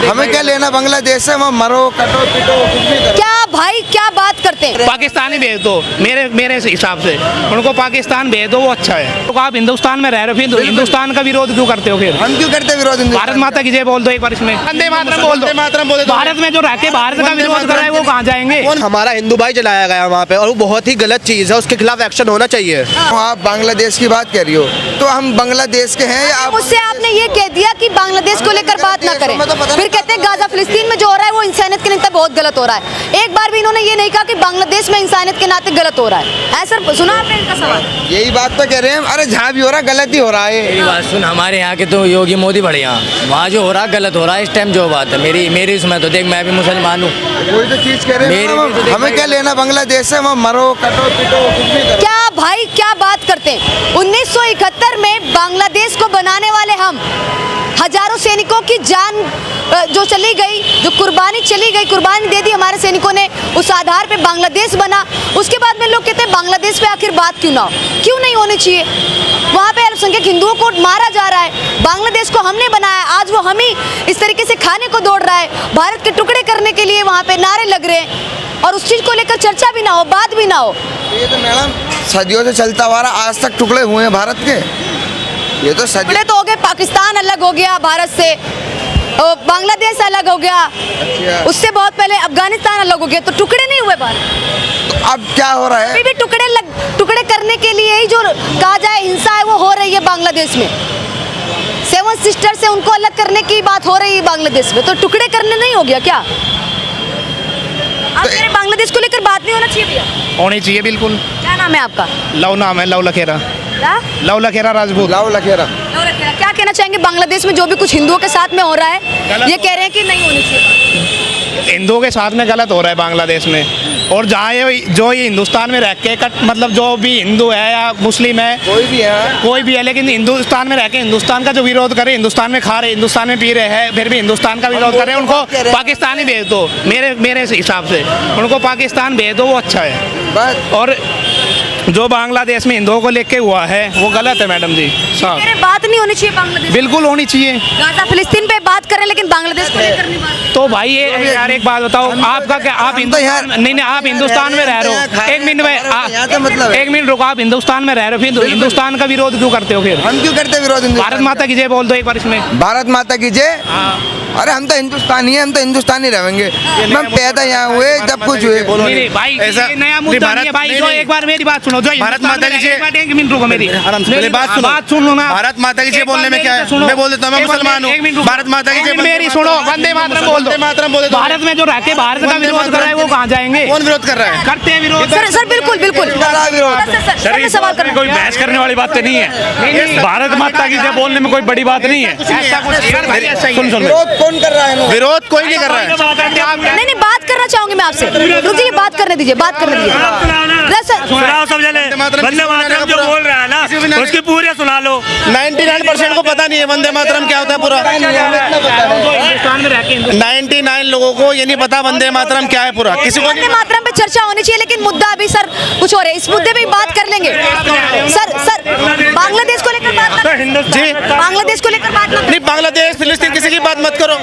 हमें क्या लेना बांग्लादेश से, हम मरो कटो पिटो कुछ भी करो। क्या भाई क्या बात करते हैं? पाकिस्तान ही भेज दो, मेरे हिसाब से उनको पाकिस्तान भेज दो, वो अच्छा है। तो आप हिंदुस्तान में रह रहे हो, फिर हिंदुस्तान का विरोध क्यों करते हो? फिर हम क्यों करते विरोध? भारत माता की जय बोल दो एक बार इसमें, वंदे मातरम बोल दो। भारत में जो रह के भारत का विरोध कर रहे हैं वो कहाँ जाएंगे? हमारा हिंदू भाई जलाया गया वहाँ पे और वो बहुत ही गलत चीज़ है, उसके खिलाफ एक्शन होना चाहिए। आप बांग्लादेश की बात कर रही हो, तो हम बांग्लादेश के हैं या आप? मुझसे आपने ये कह दिया कि बांग्लादेश को लेकर बात ना करें, फिर कहते हैं गाजा फिलिस्तीन में जो हो रहा है वो इंसानियत के नाते बहुत गलत हो रहा है। एक बार भी इन्होंने ये नहीं कहा कि बांग्लादेश में इंसानियत के नाते गलत हो रहा है। सर सुना आपने इनका सवाल? यही बात तो कह रहे हैं। अरे जहाँ भी हो रहा है गलत ही हो रहा है। मेरी बात सुन, हमारे यहाँ के तो योगी मोदी बढ़िया, वहाँ जो हो रहा है गलत हो रहा है इस टाइम। जो बात है मेरी उसमें तो देख, मैं भी मुसलमान हूँ, वही तो चीज कह रहे हैं। हमें क्या लेना बांग्लादेश से, हम मरो कटो पिटो कुछ भी करो। क्या भाई क्या बात करते हैं? 1971 में बांग्लादेश को बनाने वाले हम, हजारों सैनिकों की जान जो चली गई, जो कुर्बानी चली गई, कुर्बानी दे दी हमारे सैनिकों ने, उस आधार पे बांग्लादेश बना। उसके बाद में लोग कहते हैं बांग्लादेश पे आखिर बात क्यों ना हो? क्यों नहीं होनी चाहिए? वहाँ पे अल्पसंख्यक हिंदुओं को मारा जा रहा है, बांग्लादेश को हमने बनाया, आज वो हम ही इस तरीके से खाने को दौड़ रहा है, भारत के टुकड़े करने के लिए वहाँ पे नारे लग रहे हैं और उस चीज़ को लेकर चर्चा भी ना हो, बात भी ना हो। ये तो मैडम सदियों से चलता हुआ रहा, आज तक टुकड़े हुए हैं भारत के। ये तो टुकड़े तो हो गए, पाकिस्तान अलग हो गया भारत से, बांग्लादेश अलग हो गया, उससे बहुत पहले अफगानिस्तान अलग हो गया, तो टुकड़े नहीं हुए भारत। तो अब क्या हो रहा है? अभी भी टुकड़े करने के लिए ही जो कहा जाए हिंसा है वो हो रही है बांग्लादेश में। 7 सिस्टर से उनको अलग करने की बात हो रही है बांग्लादेश में, तो टुकड़े करने नहीं हो गया क्या? आप मेरे बांग्लादेश को लेकर बात नहीं होना चाहिए भैया? होनी चाहिए बिल्कुल। क्या नाम है आपका? लव नाम है, लव लखेरा। क्या? लव लखेरा राजपूत। लाओ लखेरा। क्या कहना चाहेंगे बांग्लादेश में जो भी कुछ हिंदुओं के साथ में हो रहा है, ये कह रहे हैं कि नहीं होनी चाहिए? हिंदुओं के साथ में गलत हो रहा है बांग्लादेश में, और जहाँ ये हिंदुस्तान में रह के मतलब जो भी हिंदू है या मुस्लिम है, कोई भी है, लेकिन हिंदुस्तान में रह के हिंदुस्तान का जो विरोध करे, हिंदुस्तान में खा रहे, हिंदुस्तान में पी रहे हैं, फिर भी हिंदुस्तान का विरोध कर रहे हैं, उनको पाकिस्तान ही भेज दो। मेरे हिसाब से उनको पाकिस्तान भेज दो, वो अच्छा है। और जो बांग्लादेश में हिंदुओं को लेके हुआ है वो गलत है मैडम जी। बात नहीं होनी चाहिए बांग्लादेश, बिल्कुल होनी चाहिए। गाजा फिलिस्तीन पे बात कर रहे हैं लेकिन बांग्लादेश को लेकर नहीं बात। तो भाई ये यार एक बात बताओ, आपका क्या, आप नहीं आप हिंदुस्तान में रह रहे हो, एक मिनट में एक मिनट रुको, आप हिंदुस्तान में रह रहे हो, फिर हिंदुस्तान का विरोध क्यों करते हो? फिर हम क्यों करते विरोध? भारत माता की जय बोल दो एक बार इसमें। भारत माता की जय। अरे हम तो हिंदुस्तानी है, हम तो हिंदुस्तानी रहेंगे। हम पैदा यहाँ हुए जब कुछ हुए। नहीं भाई, ये नया मुद्दा नहीं है भाई। जो एक बार मेरी बात सुनो, जो भारत माता की जय, एक मिनट रुको, मेरी बात सुनो ना। भारत माता की जय बोलने में क्या है? मैं बोल देता हूँ, मैं मुसलमान हूँ। भारत माता की जय मेरी सुनो, वंदे मातरम बोल दो। भारत में जो रहते भारत का विरोध कर रहा है वो कहाँ जाएंगे? कौन विरोध कर रहा है? करते हैं विरोध। सर बिल्कुल बिल्कुल सर, सवाल कर कोई बहस करने वाली बात तो नहीं है। भारत माता की जय बोलने में कोई बड़ी बात नहीं है। विरोध कौन कर रहा है? विरोध कोई नहीं कर रहा है। नहीं बात करना चाहूंगी मैं आपसे, रुक जाइए, बात करने दीजिए, बात करने दीजिए। वंदे मातरम जो बोल रहा है ना उसकी पूरे सुना लो। 99% को पता नहीं है वंदे मातरम क्या होता है पूरा। 99 लोगों को ये नहीं पता वंदे मातरम क्या है पूरा। किसी को वंदे मातरम पे चर्चा होनी चाहिए, लेकिन मुद्दा अभी सर कुछ और है, इस मुद्दे पे बात कर लेंगे। सर बांग्लादेश को लेकर बात जी, बांग्लादेश को लेकर बात नहीं, बांग्लादेश फिलिस्तीन किसी की बात मत करो,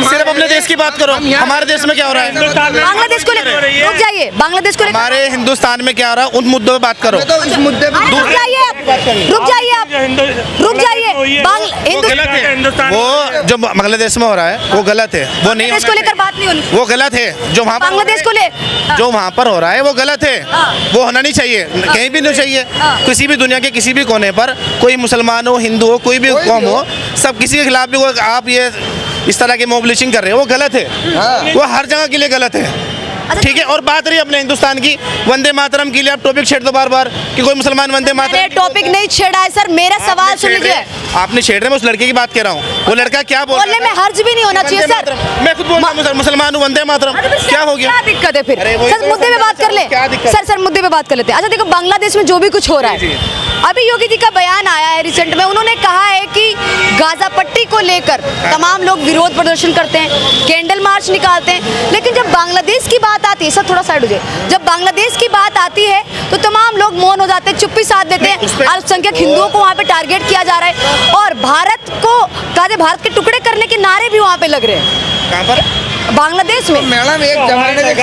सिर्फ अपने देश की बात करो। हमारे देश में क्या हो रहा है? बांग्लादेश को लेकर रुक जाइए, बांग्लादेश को लेकर हमारे हिंदुस्तान में क्या हो रहा है उन मुद्दों पे बात करो। तो इस मुद्दे पे रुक जाइए वो जो बांग्लादेश में हो रहा है वो गलत है, वो नहीं, इसको लेकर बात नहीं होनी, वो गलत है। जो वहाँ बांग्लादेश को ले जो वहाँ पर हो रहा है वो गलत है, वो होना नहीं चाहिए, कहीं भी नहीं चाहिए। किसी भी दुनिया के किसी भी कोने पर कोई मुसलमान हो, हिंदू हो, कोई भी कौम हो, सब किसी के खिलाफ भी आप ये इस तरह की मोबिलाइजेशन कर रहे हो वो गलत है। वो हर जगह के लिए गलत है। ठीक है, और बात रही अपने हिंदुस्तान की, वंदे मातरम के लिए आप टॉपिक छेड़ दो बार बार कि कोई मुसलमान वंदे मातरम। टॉपिक नहीं छेड़ा है सर, मेरा सवाल सुन लीजिए। आपने छेड़ रहे, मैं उस लड़के की बात कर रहा हूँ। वो लड़का क्या बोलने में हर्ज भी नहीं होना चाहिए सर। मैं खुद बोल रहा हूँ मुसलमान हूँ, वंदे मातरम, क्या हो गया? क्या दिक्कत है फिर? सर मुद्दे पे बात कर ले सर मुद्दे पे बात कर लेते हैं। अच्छा देखो, बांग्लादेश में जो भी कुछ हो रहा है, अभी योगी जी का बयान आया है रिसेंट में, उन्होंने कहा है कि गाजा पट्टी को लेकर तमाम लोग विरोध प्रदर्शन करते हैं, कैंडल मार्च निकालते हैं, लेकिन जब बांग्लादेश की बात बात आती है, सर थोड़ा साइड हो जाए, जब बांग्लादेश की बात आती है तो तमाम लोग मौन हो जाते हैं, चुप्पी साध देते हैं। अल्पसंख्यक हिंदुओं को वहाँ पे टारगेट किया जा रहा है और भारत को भारत के टुकड़े करने के नारे भी वहाँ पे लग रहे हैं। कहाँ पर? बांग्लादेश में। मैडम एक जमाने में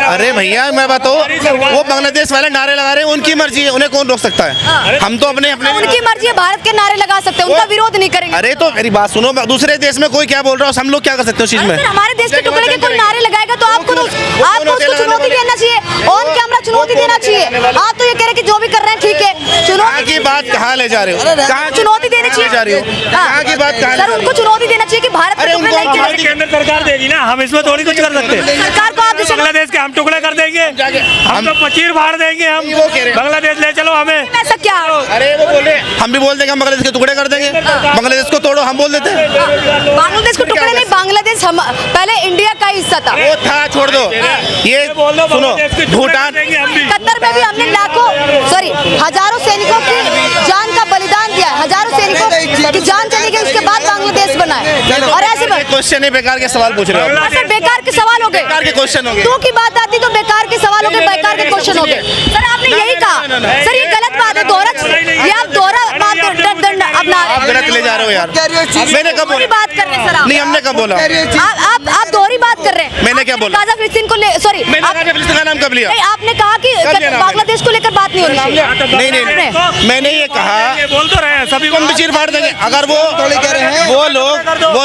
अरे भैया मैं बताऊँ, वो बांग्लादेश वाले नारे लगा रहे हैं, उनकी मर्जी है, उन्हें कौन रोक सकता है? हम तो अपने उनकी मर्जी है, भारत के नारे लगा सकते हैं, उनका विरोध नहीं करेंगे। अरे तो मेरी बात सुनो, दूसरे देश में कोई क्या बोल रहा है, हम लोग क्या कर सकते हैं उस चीज में? हमारे देश के टुकड़े के कोई नारे लगाएगा तो आपको उसको चुनौती देना चाहिए, ऑन कैमरा चुनौती देना चाहिए। आप तो ये कह रहे कि जो भी कर रहे हैं ठीक है, चुनौती की बात कहाँ ले जा रहे हो? कहाँ चुनौती देनी चाहिए जा रही हो? कहाँ की बात कहाँ? सर उनको चुनौती देना चाहिए कि भारत के टुकड़े नहीं किए। केंद्र सरकार देगी ना, हम इसमें थोड़ी कुछ कर सकते हैं। सरकार को आप बांग्लादेश के हम टुकड़े कर देंगे, हम तो पचीर फाड़ देंगे, हम बांग्लादेश ले चलो हमें। ऐसा क्या? अरे वो बोले, हम भी बोल देंगे हम बांग्लादेश के टुकड़े कर देंगे, बांग्लादेश को तोड़ो हम बोल देते हैं। बांग्लादेश को टुकड़े नहीं, बांग्लादेश हम पहले इंडिया का हिस्सा था। वो था, छोड़ दो ये, सुनो भूटान, कतर में भी हमने हजारों सैनिकों की जान का बलिदान दिया है, हजारों सैनिकों की जान चली गई, उसके बाद बांग्लादेश बना है। और ऐसे क्वेश्चन है, बेकार के सवाल पूछ रहे हो। सर बेकार के सवाल हो गए, बेकार के क्वेश्चन हो गए। तो की बात आती तो बेकार के सवाल हो गए, बेकार के क्वेश्चन हो गए। सर आपने यही कहा, सर ये गलत बात है, ये आप दोहरा बात अपना आप गलत ले जा रहे हो यार। मैंने कब बोला? बात कर रहे हैं सर, नहीं हमने कब बोला? आप दोहरी बात कर रहे हैं। मैंने क्या बोला? गाजा फिलिस्तीन को सॉरी, फिलिस्तीन का नाम कब लिया? आपने कहा कि बांग्लादेश को लेकर बात नहीं होनी चाहिए। नहीं, मैंने ये कहा बोल तो रहे हैं सभी हम भी चीर फाड़ देंगे। अगर वो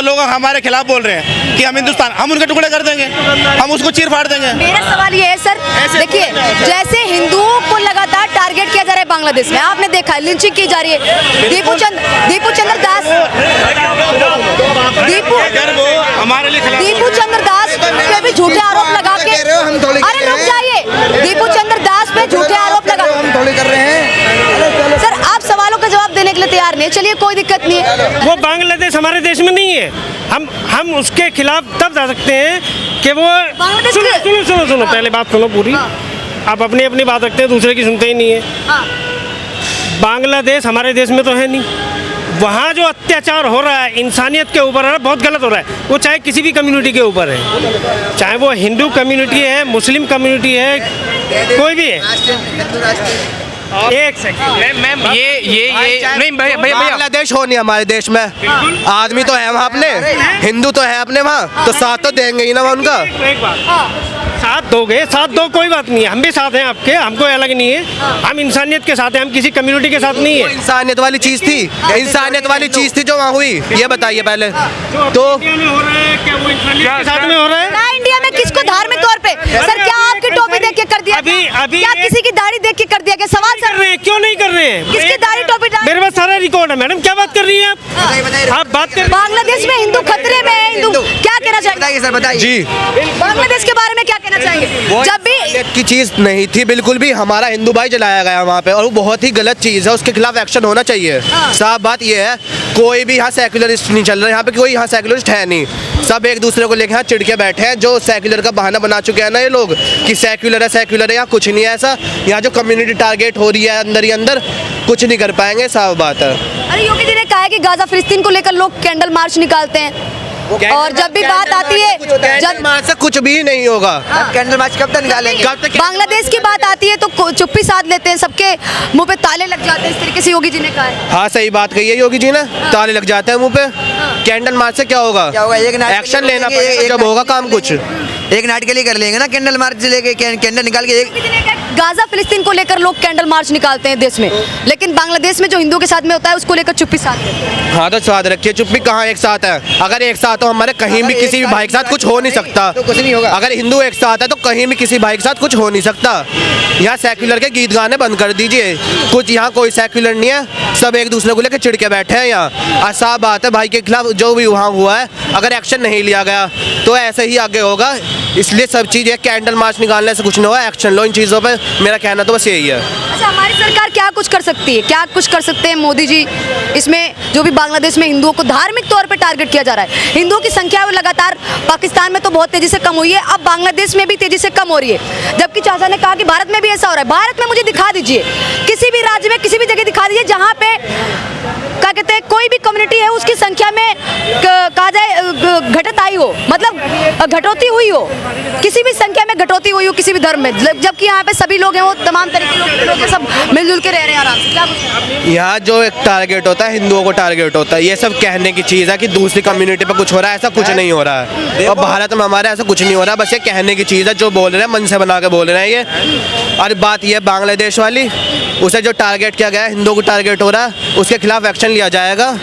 लोग हमारे खिलाफ बोल रहे हैं कि हम हिंदुस्तान, हम उनके टुकड़े कर देंगे, हम उसको चीर फाड़ देंगे। मेरा सवाल ये है सर, देखिए जैसे हिंदुओं को लगातार टारगेट किया जा रहा है बांग्लादेश में, आपने देखा लिंचिंग की जा रही है, दीपू चंद्र दास पे भी झूठे आरोप लगा के, अरे रुक जाइए, दीपू चंद्र दास पे झूठे आरोप लगा, हम थोड़ी कर रहे हैं। सर आप सवालों का जवाब देने के लिए तैयार नहीं, चलिए कोई दिक्कत नहीं है। वो बांग्लादेश हमारे देश में नहीं है, हम उसके खिलाफ तब जा सकते हैं कि वो बांग्लादेश सुनो पहले बात सुनो पूरी। आप अपनी अपनी बात रखते हैं, दूसरे की सुनते ही नहीं है। बांग्लादेश हमारे देश में तो है नहीं, वहाँ जो अत्याचार हो रहा है इंसानियत के ऊपर है, बहुत गलत हो रहा है। वो चाहे किसी भी कम्युनिटी के ऊपर है, चाहे वो हिंदू कम्युनिटी है, मुस्लिम कम्युनिटी है, कोई भी है। एक सेकंड मैम, ये नहीं भैया बांग्लादेश हो नहीं हमारे देश में, आदमी तो है वहाँ अपने, हिंदू तो है अपने वहाँ, तो साथ तो देंगे ही ना उनका। एक बात, साथ दोगे, साथ दो, कोई बात नहीं है, हम भी साथ हैं आपके, हमको अलग नहीं है, हम इंसानियत के साथ हैं, हम किसी कम्युनिटी के साथ नहीं है। इंसानियत वाली चीज थी, इंसानियत वाली चीज थी जो वहाँ हुई, ये बताइए पहले तो। इंडिया में हो रहा है क्या? वो इंसानियत के साथ में हो रहा है ना इंडिया में किसको धार्मिक तौर पे? सर क्या आपकी टोपी देख के कर दिया? अभी क्या किसी की दाढ़ी देख के कर दिया? क्या सवाल कर रहे हैं, क्यों नहीं कर रहे हैं? किसकी दाढ़ी टोपी? मेरे पास सारा रिकॉर्ड है मैडम, क्या बात कर रही हैं आप बात कर। बांग्लादेश में हिंदू खतरे में है, हिंदू क्या कहना चाहिए? सर बताइए जी, बांग्लादेश के बारे में क्या कहना चाहेंगे? जब भी की चीज नहीं थी बिल्कुल भी, हमारा हिंदू भाई जलाया गया वहाँ पे, और वो बहुत ही गलत चीज है, उसके खिलाफ एक्शन होना चाहिए। साफ बात ये है, कोई भी यहाँ सेक्युलरिस्ट नहीं चल रहा है, यहाँ पे कोई यहाँ सेक्युलरिस्ट है नहीं, सब एक दूसरे को लेकर यहाँ चिढ़ के बैठे हैं। जो सेक्युलर का बहाना बना चुके हैं ना ये लोग कि सेक्युलर है, यहाँ कुछ नहीं है ऐसा। यहाँ जो कम्युनिटी टारगेट हो रही है अंदर ही अंदर, कुछ नहीं कर पाएंगे, साफ बात है। अरे योगी जी ने कहा है कि गाजा फिलिस्तीन को लेकर लोग कैंडल मार्च निकालते हैं, और जब भी बात आती है, जब मार्च से कुछ भी नहीं होगा। कैंडल मार्च कब तक निकालेंगे? बांग्लादेश की बात आती है तो चुप्पी साध लेते हैं, सबके मुंह पे ताले लग जाते हैं, इस तरीके से योगी जी ने कहा है। हाँ सही बात कही है योगी जी ने, ताले लग जाते हैं मुंह पे। कैंडल मार्च से क्या होगा? एक्शन लेना पड़ेगा जब होगा काम कुछ। एक नाइट के लिए कर लेंगे ना कैंडल मार्च, लेके कैंडल निकाल के गाजा फिलिस्तीन को लेकर लोग कैंडल मार्च निकालते हैं देश में, लेकिन बांग्लादेश में जो हिंदू के साथ में होता है उसको लेकर चुप्पी साध लेते हैं। हाँ तो साथ रखिए, चुप्पी कहाँ एक साथ है? अगर एक साथ हो हमारे कहीं भी किसी भी भाई के साथ कुछ हो नहीं सकता, तो कुछ नहीं होगा। अगर हिंदू एक साथ है तो कहीं भी किसी भाई के साथ कुछ हो नहीं सकता। यहाँ सेक्युलर के गीत गाने बंद कर दीजिए, कुछ यहाँ कोई सेक्युलर नहीं है, सब एक दूसरे को लेकर चिढ़ के बैठे हैं यहाँ। साफ बात है, भाई के खिलाफ जो भी वहाँ हुआ है, अगर एक्शन नहीं लिया गया तो ऐसे ही आगे होगा। इसलिए सब चीज़ ये कैंडल मार्च निकालने से कुछ नहीं होगा, एक्शन लो इन चीज़ों पर, मेरा कहना तो बस यही है। अच्छा हमारी सरकार क्या कुछ कर सकती है, क्या कुछ कर सकते हैं मोदी जी इसमें, जो भी बांग्लादेश में हिंदुओं को धार्मिक तौर पे टारगेट किया जा रहा है? हिंदुओं की संख्या लगातार पाकिस्तान में तो बहुत तेजी से कम हुई है, अब बांग्लादेश में भी तेजी से कम हो रही है, जबकि चाचा ने कहा कि भारत में भी ऐसा हो रहा है। भारत में मुझे दिखा दीजिए, किसी भी राज्य में किसी भी जगह दिखा दीजिए जहाँ पे क्या कहते हैं, कोई भी कम्युनिटी है उसकी संख्या में कहा जाए घटत आई हो, मतलब घटोती हुई हो, किसी भी संख्या में घटोती हुई हो किसी भी धर्म में, जबकि यहाँ पे सभी लोग हैं वो तमाम तरीके के लोग हैं, सब मिलजुल के रह रहे हैं आराम से। क्या कुछ यहाँ जो एक टारगेट होता है हिंदुओं को टारगेट होता है, ये सब कहने की चीज़ है कि दूसरी कम्युनिटी पर कुछ हो रहा है, ऐसा कुछ नहीं हो रहा है। और भारत में हमारे ऐसा कुछ नहीं हो रहा, बस ये कहने की चीज़ है, जो बोल रहे हैं मन से बना के बोल रहे हैं ये। और बात ये बांग्लादेश वाली, उसे जो टारगेट किया गया है, हिंदुओं को टारगेट हो रहा है, उसके खिलाफ एक्शन लिया जाएगा।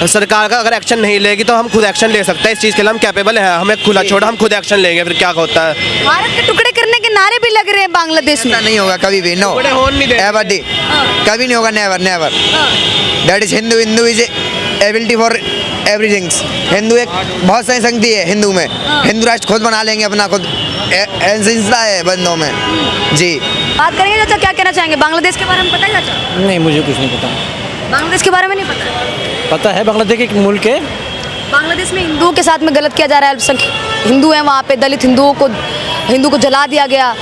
सरकार का अगर एक्शन नहीं लेगी तो हम खुद एक्शन ले सकते हैं, इस चीज़ के लिए हम कैपेबल हैं, हमें खुला छोड़ा, हम खुद एक्शन लेंगे, फिर क्या होता है। भारत के टुकड़े करने के नारे भी लग रहे हैं बांग्लादेश में। ऐसा नहीं होगा कभी भी, नो एवर डी, कभी नहीं होगा, never never. That is Hindu, Hindu is ability for everything. Hindu एक बहुत सारी शक्ति है हिंदू में, हिंदू राष्ट्र खुद बना लेंगे अपना, खुद सिलसिला है बंदों में जी। बात करेंगे चाचा, क्या कहना चाहेंगे बांग्लादेश के बारे में, पता है चाचा? नहीं, मुझे कुछ नहीं पता। बांग्लादेश के बारे में नहीं पता? पता है बांग्लादेश एक मुल्क है। बांग्लादेश में हिंदुओं के साथ में गलत किया जा रहा है, अल्पसंख्यक हिंदू हैं वहाँ पे, दलित हिंदू को जला दिया गया,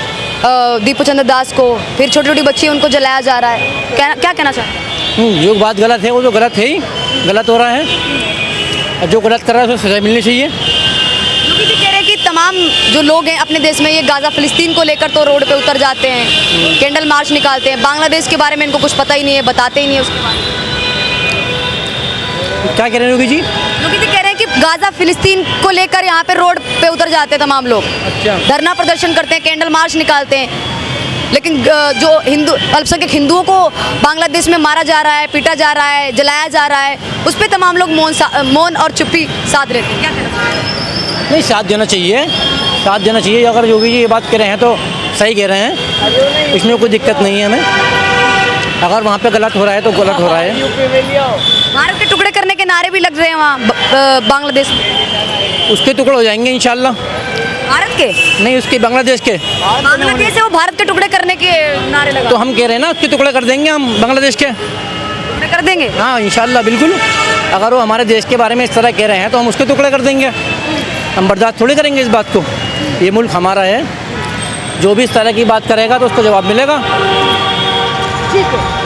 दीपू चंद्र दास को, फिर छोटी छोटी बच्ची उनको जलाया जा रहा है। क्या कहना चाहते हैं? जो बात गलत है वो तो गलत है ही, गलत हो रहा है, जो गलत कर रहा है उसको सजा मिलनी चाहिए। योगी जी कह रहे हैं कि तमाम जो लोग हैं अपने देश में, ये गाज़ा फिलिस्तीन को लेकर तो रोड पे उतर जाते हैं, कैंडल मार्च निकालते हैं, बांग्लादेश के बारे में इनको कुछ पता ही नहीं है, बताते ही नहीं है उसके बारे में। क्या कह रहे हैं योगी जी? योगी जी कह रहे हैं कि गाज़ा फिलिस्तीन को लेकर यहाँ पे रोड पे उतर जाते हैं तमाम लोग, अच्छा। धरना प्रदर्शन करते हैं, कैंडल मार्च निकालते हैं, लेकिन जो हिंदू अल्पसंख्यक हिंदुओं को बांग्लादेश में मारा जा रहा है, पीटा जा रहा है, जलाया जा रहा है, उस पर तमाम लोग मौन और चुप्पी साध रहते हैं। क्या कहना चाहते हैं? नहीं, साथ देना चाहिए, साथ देना चाहिए। अगर योगी जी ये बात कह रहे हैं तो सही कह रहे हैं, इसमें कोई दिक्कत नहीं है हमें। अगर वहाँ पे गलत हो रहा है तो गलत हो रहा है। भारत के टुकड़े करने के नारे भी लग रहे हैं वहाँ बांग्लादेश में। उसके टुकड़े हो जाएंगे इंशाल्लाह। भारत के नहीं, उसके बांग्लादेश के। बांग्लादेश है वो भारत के टुकड़े करने के नारे लगा, तो हम कह रहे हैं ना उसके टुकड़े कर देंगे हम बांग्लादेश के। टुकड़े कर देंगे? हाँ इंशाल्लाह, बिल्कुल। अगर वो हमारे देश के बारे में इस तरह कह रहे हैं तो हम उसके टुकड़े कर देंगे। हम बर्दाश्त थोड़ी करेंगे इस बात को। ये मुल्क हमारा है, जो भी इस तरह की बात करेगा तो उसको जवाब मिलेगा। ठीक है।